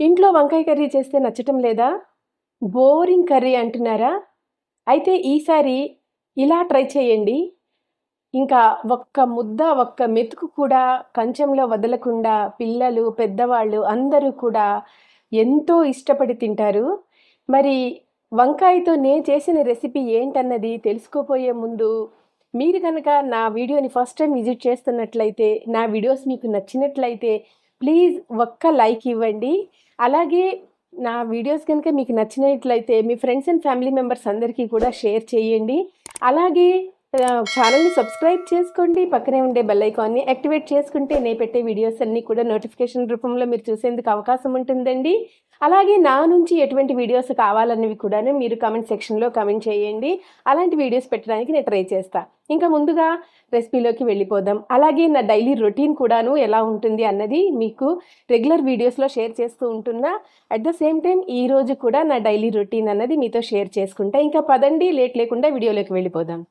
ఇంట్లో వంకాయ కర్రీ చేస్తే నచ్చటం లేదా? బోరింగ్ కర్రీ అంటున్నారా? అయితే ఈసారి ఇలా ట్రై చేయండి. ఇంకా ఒక్క ముద్ద, ఒక్క మెతుకు కూడా కంచంలో వదలకుండా పిల్లలు, పెద్దవాళ్ళు అందరూ కూడా ఎంతో ఇష్టపడి తింటారు. మరి వంకాయతో నేను చేసిన రెసిపీ ఏంటన్నది తెలుసుకోబోయే ముందు మీరు గనక నా వీడియోని ఫస్ట్ టైం విజిట్ చేస్తున్నట్లయితే, నా వీడియోస్ మీకు నచ్చినట్లయితే ప్లీజ్ ఒక్క లైక్ ఇవ్వండి. అలాగే నా వీడియోస్ కనుక మీకు నచ్చినట్లయితే మీ ఫ్రెండ్స్ అండ్ ఫ్యామిలీ మెంబర్స్ అందరికీ కూడా షేర్ చేయండి. అలాగే ఛానల్ని సబ్స్క్రైబ్ చేసుకోండి. పక్కనే ఉండే బెల్ ఐకాన్ని యాక్టివేట్ చేసుకుంటే నేను పెట్టే వీడియోస్ అన్నీ కూడా నోటిఫికేషన్ రూపంలో మీరు చూసేందుకు అవకాశం ఉంటుందండి. అలాగే నా నుంచి ఎటువంటి వీడియోస్ కావాలన్నవి కూడా మీరు కామెంట్ సెక్షన్లో కామెంట్ చేయండి. అలాంటి వీడియోస్ పెట్టడానికి నేను ట్రై చేస్తాను. ఇంకా ముందుగా రెసిపీలోకి వెళ్ళిపోదాం. అలాగే నా డైలీ రొటీన్ కూడాను ఎలా ఉంటుంది అన్నది మీకు రెగ్యులర్ వీడియోస్లో షేర్ చేస్తూ ఉంటున్నా. అట్ ద సేమ్ టైం ఈరోజు కూడా నా డైలీ రొటీన్ అన్నది మీతో షేర్ చేసుకుంటా. ఇంకా పదండి, లేట్ లేకుండా వీడియోలోకి వెళ్ళిపోదాం.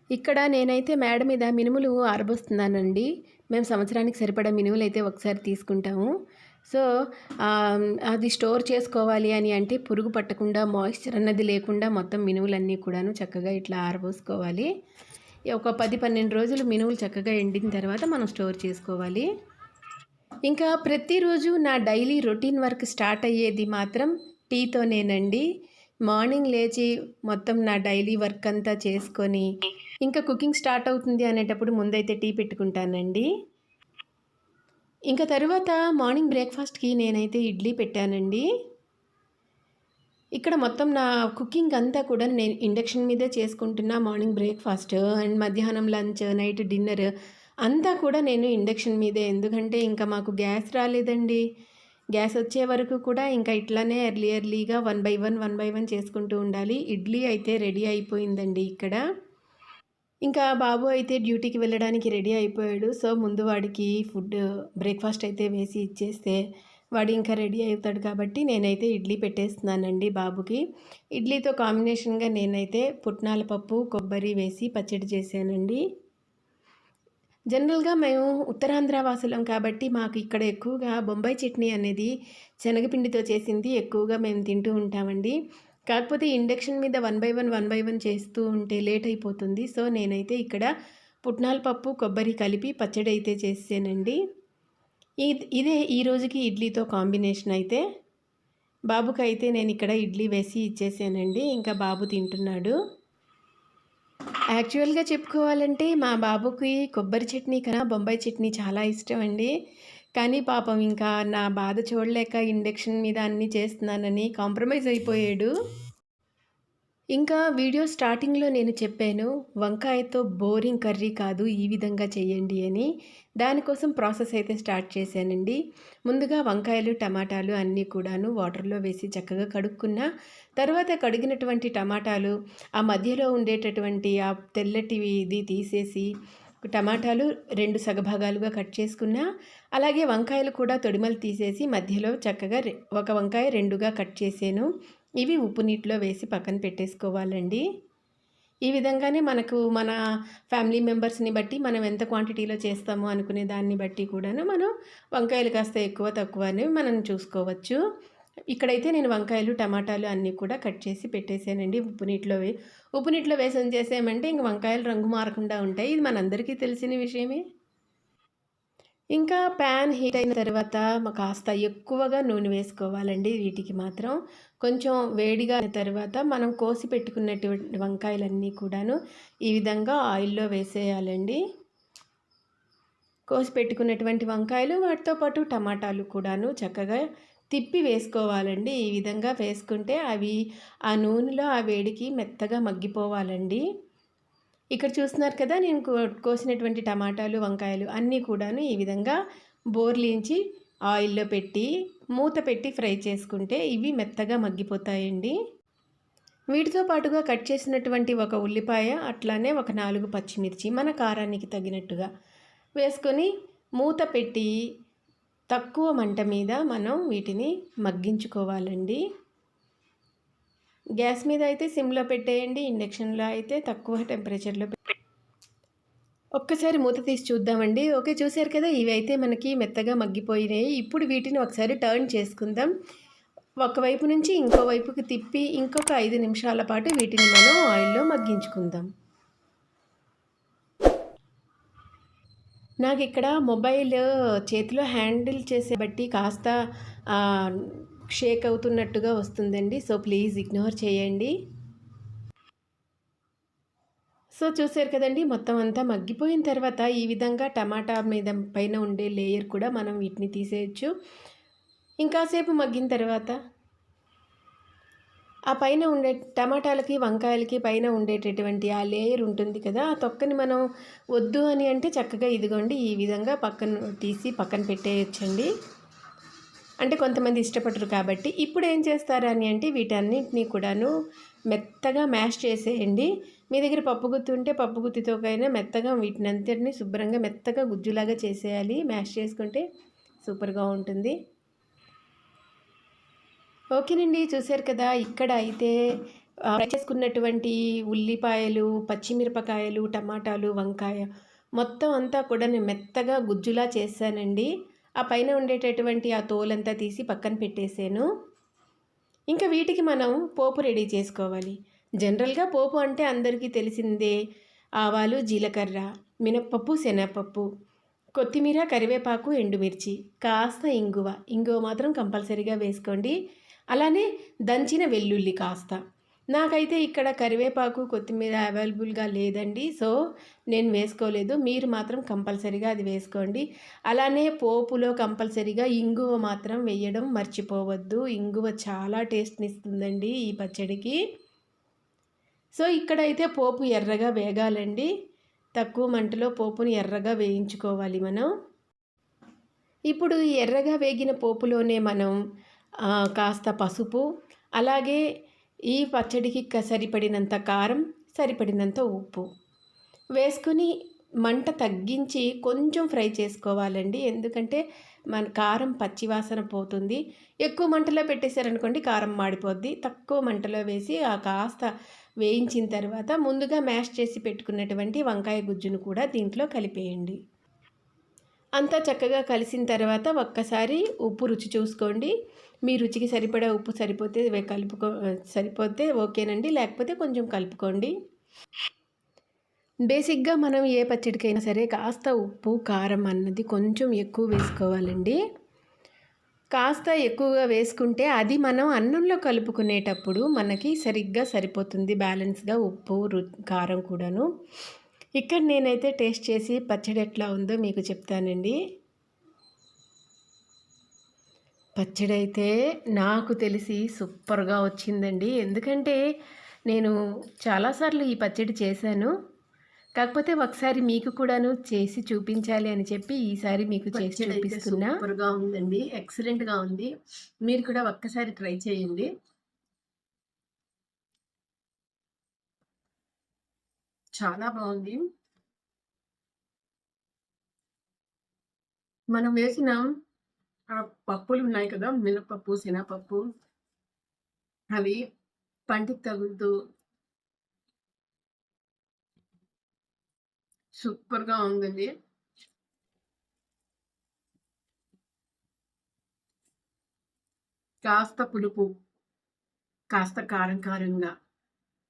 ఇక్కడ నేనైతే మేడ మీద మినుములు ఆరబోస్తున్నానండి. మేము సంవత్సరానికి సరిపడా మినుములు అయితే ఒకసారి తీసుకుంటాము. సో అది స్టోర్ చేసుకోవాలి అని అంటే పురుగు పట్టకుండా, మాయిశ్చర్ అన్నది లేకుండా మొత్తం మినుములన్నీ కూడాను చక్కగా ఇట్లా ఆరబోసుకోవాలి. ఒక 10-12 రోజులు మినుములు చక్కగా ఎండిన తర్వాత మనం స్టోర్ చేసుకోవాలి. ఇంకా ప్రతిరోజు నా డైలీ రొటీన్ వర్క్ స్టార్ట్ అయ్యేది మాత్రం టీతోనేనండి. మార్నింగ్ లేచి మొత్తం నా డైలీ వర్క్ అంతా చేసుకొని ఇంకా కుకింగ్ స్టార్ట్ అవుతుంది అనేటప్పుడు ముందైతే టీ పెట్టుకుంటానండి. ఇంకా తరువాత మార్నింగ్ బ్రేక్ఫాస్ట్కి నేనైతే ఇడ్లీ పెట్టానండి. ఇక్కడ మొత్తం నా కుకింగ్ అంతా కూడా నేను ఇండక్షన్ మీదే చేసుకుంటున్నా. మార్నింగ్ బ్రేక్ఫాస్ట్ అండ్ మధ్యాహ్నం లంచ్, నైట్ డిన్నర్ అంతా కూడా నేను ఇండక్షన్ మీదే. ఎందుకంటే ఇంకా మాకు గ్యాస్ రాలేదండి. గ్యాస్ వచ్చే వరకు కూడా ఇంకా ఇట్లానే ఎర్లీగా 1 బై 1 చేసుకుంటూ ఉండాలి. ఇడ్లీ అయితే రెడీ అయిపోయిందండి ఇక్కడ. ఇంకా బాబు అయితే డ్యూటీకి వెళ్ళడానికి రెడీ అయిపోయాడు. సో ముందు వాడికి ఫుడ్ బ్రేక్ఫాస్ట్ అయితే వేసి ఇచ్చేస్తే వాడు ఇంకా రెడీ అవుతాడు కాబట్టి నేనైతే ఇడ్లీ పెట్టేస్తున్నానండి బాబుకి. ఇడ్లీతో కాంబినేషన్గా నేనైతే పుట్నాల పప్పు, కొబ్బరి వేసి పచ్చడి చేశానండి. జనరల్గా మేము ఉత్తరాంధ్ర వాసులం కాబట్టి మాకు ఇక్కడ ఎక్కువగా బొంబాయి చట్నీ అనేది శనగపిండితో చేసింది ఎక్కువగా మేము తింటూ ఉంటామండి. కాకపోతే ఇండక్షన్ మీద 1 బై 1 చేస్తూ ఉంటే లేట్ అయిపోతుంది. సో నేనైతే ఇక్కడ పుట్నాల పప్పు, కొబ్బరి కలిపి పచ్చడి అయితే చేసానండి. ఇదే ఈ రోజుకి ఇడ్లీతో కాంబినేషన్ అయితే. బాబుకి అయితే నేను ఇక్కడ ఇడ్లీ వేసి ఇచ్చేసానండి. ఇంకా బాబు తింటున్నాడు. యాక్చువల్గా చెప్పుకోవాలంటే మా బాబుకి కొబ్బరి చట్నీ కన్నా బొంబాయి చట్నీ చాలా ఇష్టం అండి. కానీ పాపం ఇంకా నా బాధ చూడలేక ఇండక్షన్ మీద అన్నీ చేస్తున్నానని కాంప్రమైజ్ అయిపోయాడు. ఇంకా వీడియో స్టార్టింగ్లో నేను చెప్పాను వంకాయతో బోరింగ్ కర్రీ కాదు, ఈ విధంగా చేయండి అని. దానికోసం ప్రాసెస్ అయితే స్టార్ట్ చేశానండి. ముందుగా వంకాయలు, టమాటాలు అన్నీ కూడాను వాటర్లో వేసి చక్కగా కడుక్కున్న తర్వాత కడిగినటువంటి టమాటాలు ఆ మధ్యలో ఉండేటటువంటి ఆ తెల్లటివి ఇది తీసేసి టమాటాలు 2 సగభాగాలుగా కట్ చేసుకున్న, అలాగే వంకాయలు కూడా తొడిమలు తీసేసి మధ్యలో చక్కగా ఒక వంకాయ 2గా కట్ చేసాను. ఇవి ఉప్పు నీటిలో వేసి పక్కన పెట్టేసుకోవాలండి. ఈ విధంగానే మనకు మన ఫ్యామిలీ మెంబర్స్ని బట్టి మనం ఎంత క్వాంటిటీలో చేస్తామో అనుకునే దాన్ని బట్టి కూడాను మనం వంకాయలు కాస్త ఎక్కువ తక్కువ అనేవి మనం చూసుకోవచ్చు. ఇక్కడైతే నేను వంకాయలు, టమాటాలు అన్నీ కూడా కట్ చేసి పెట్టేసానండి. ఉప్పు నీటిలో వేసి ఉంచేసామంటే ఇంక వంకాయలు రంగు మారకుండా ఉంటాయి. ఇది మనందరికీ తెలిసిన విషయమే. ఇంకా ప్యాన్ హీట్ అయిన తర్వాత కాస్త ఎక్కువగా నూనె వేసుకోవాలండి. వీటికి మాత్రం కొంచెం వేడిగా అయిన తర్వాత మనం కోసి పెట్టుకున్నటువంటి వంకాయలన్నీ కూడాను ఈ విధంగా ఆయిల్లో వేసేయాలండి. కోసి పెట్టుకున్నటువంటి వంకాయలు వాటితో పాటు టమాటాలు కూడాను చక్కగా తిప్పి వేసుకోవాలండి. ఈ విధంగా వేసుకుంటే అవి ఆ నూనెలో ఆ వేడికి మెత్తగా మగ్గిపోవాలండి. ఇక్కడ చూస్తున్నారు కదా, నేను కోసినటువంటి టమాటాలు, వంకాయలు అన్నీ కూడాను ఈ విధంగా బోర్లించి ఆయిల్లో పెట్టి మూత పెట్టి ఫ్రై చేసుకుంటే ఇవి మెత్తగా మగ్గిపోతాయండి. వీటితో పాటుగా కట్ చేసినటువంటి ఒక ఉల్లిపాయ, అట్లానే ఒక 4 పచ్చిమిర్చి మన కారానికి తగినట్టుగా వేసుకొని మూత పెట్టి తక్కువ మంట మీద మనం వీటిని మగ్గించుకోవాలండి. గ్యాస్ మీద అయితే సిమ్లో పెట్టేయండి, ఇండక్షన్లో అయితే తక్కువ టెంపరేచర్లో ఒక్కసారి మూత తీసి చూద్దామండి. ఓకే. చూసారు కదా! ఇవైతే మనకి మెత్తగా మగ్గిపోయినాయి. ఇప్పుడు వీటిని ఒకసారి టర్న్ చేసుకుందాం. ఒకవైపు నుంచి ఇంకో వైపుకి తిప్పి ఇంకొక 5 నిమిషాల పాటు వీటిని మనం ఆయిల్‌లో మగ్గించుకుందాం. నాకిక్కడ మొబైల్ చేతిలో హ్యాండిల్ చేసే బట్టి కాస్త ఆహ్, షేక్ అవుతున్నట్టుగా వస్తుందండి. సో, ప్లీజ్ ఇగ్నోర్ చేయండి. సో, చూసారు కదండీ! మొత్తం అంతా మగ్గిపోయిన తర్వాత ఈ విధంగా టమాటా మీద పైన ఉండే లేయర్ కూడా మనం వీటిని తీసేయొచ్చు. ఇంకాసేపు మగ్గిన తర్వాత ఆ పైన ఉండే టమాటాలకి, వంకాయలకి పైన ఉండేటటువంటి ఆ లేయర్ ఉంటుంది కదా! ఆ తొక్కని మనం వద్దు అని అంటే చక్కగా ఇదిగోండి ఈ విధంగా తీసి పక్కన పెట్టేయొచ్చండి. అంటే కొంతమంది ఇష్టపడరు కాబట్టి. ఇప్పుడు ఏం చేస్తారు అని అంటే వీటన్నిటిని కూడాను మెత్తగా మ్యాష్ చేసేయండి. మీ దగ్గర పప్పు గుత్తి ఉంటే పప్పు గుత్తితోకైనా మెత్తగా వీటినంతటిని శుభ్రంగా మెత్తగా గుజ్జులాగా చేసేయాలి. మ్యాష్ చేసుకుంటే సూపర్‌గా ఉంటుంది. ఓకేనండి. చూసారు కదా! ఇక్కడ అయితే ఫ్రై చేసుకున్నటువంటి ఉల్లిపాయలు, పచ్చిమిరపకాయలు, టమాటాలు, వంకాయ మొత్తం అంతా కూడా నేను మెత్తగా గుజ్జులా చేశానండి. ఆ పైన ఉండేటటువంటి ఆ తోలంతా తీసి పక్కన పెట్టేసాను. ఇంకా వీటికి మనం పోపు రెడీ చేసుకోవాలి. జనరల్‌గా పోపు అంటే అందరికీ తెలిసిందే. ఆవాలు, జీలకర్ర, మినప్పప్పు, శనగపప్పు, కొత్తిమీర, కరివేపాకు, ఎండుమిర్చి, కాస్త ఇంగువ. ఇంగువ మాత్రం కంపల్సరీగా వేసుకోండి. అలానే దంచిన వెల్లుల్లి కాస్త. నాకైతే ఇక్కడ కరివేపాకు, కొత్తిమీర అవైలబుల్‌గా లేదండి. సో, నేను వేసుకోలేదు. మీరు మాత్రం కంపల్సరీగా అది వేసుకోండి. అలానే పోపులో కంపల్సరీగా ఇంగువ మాత్రం వేయడం మర్చిపోవద్దు. ఇంగువ చాలా టేస్ట్‌నిస్తుందండి ఈ పచ్చడికి. సో, ఇక్కడైతే పోపు ఎర్రగా వేగాలండి. తక్కువ మంటలో పోపుని ఎర్రగా వేయించుకోవాలి మనం. ఇప్పుడు ఈ ఎర్రగా వేగిన పోపులోనే మనం కాస్త పసుపు, అలాగే ఈ పచ్చడికి సరిపడినంత కారం, సరిపడినంత ఉప్పు వేసుకొని మంట తగ్గించి కొంచెం ఫ్రై చేసుకోవాలండి. ఎందుకంటే మన కారం పచ్చివాసన పోతుంది. ఎక్కువ మంటలో పెట్టేశారనుకోండి కారం మాడిపోద్ది. తక్కువ మంటలో వేసి కాస్త వేయించిన తర్వాత ముందుగా మ్యాష్ చేసి పెట్టుకున్నటువంటి వంకాయ గుజ్జును కూడా దీంట్లో కలిపేయండి. అంతా చక్కగా కలిసిన తర్వాత ఒక్కసారి ఉప్పు రుచి చూసుకోండి. మీ రుచికి సరిపడా ఉప్పు సరిపోతే సరిపోతే ఓకేనండి. లేకపోతే కొంచెం కలుపుకోండి. బేసిక్‌గా మనం ఏ పచ్చడికైనా సరే కాస్త ఉప్పు, కారం అన్నది కొంచెం ఎక్కువ వేసుకోవాలండి. కాస్త ఎక్కువగా వేసుకుంటే అది మనం అన్నంలో కలుపుకునేటప్పుడు మనకి సరిగ్గా సరిపోతుంది బ్యాలెన్స్‌గా ఉప్పు, కారం కూడాను. ఇక్కడ నేనైతే టేస్ట్ చేసి పచ్చడి ఎట్లా ఉందో మీకు చెప్తానండి. పచ్చడైతే నాకు తెలిసి సూపర్‌గా వచ్చిందండి. ఎందుకంటే నేను చాలా సార్లు ఈ పచ్చడి చేశాను. కాకపోతే ఒకసారి మీకు కూడాను చేసి చూపించాలి అని చెప్పి ఈసారి మీకు చేసి చూపిస్తున్నా. సూపర్‌గా ఉందండి. ఎక్సలెంట్‌గా ఉంది. మీరు కూడా ఒక్కసారి ట్రై చేయండి. చాలా బాగుంది. మనం వేసిన పప్పులున్నాయి కదా! మినపప్పు, శనగపప్పు అవి పంటికి తగులుతూ సూపర్‌గా ఉందండి. కాస్త పులుపు, కాస్త కారం కారంగా,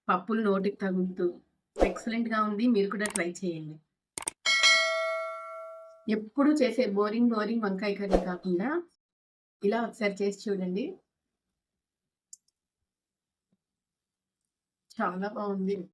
పప్పులు నోటికి తగులుతూ ఎక్సలెంట్‌గా ఉంది. మీరు కూడా ట్రై చేయండి. ఎప్పుడు చేసే బోరింగ్ వంకాయ కర్రీ కాకుండా ఇలా ఒకసారి చేసి చూడండి. చాలా బాగుంది.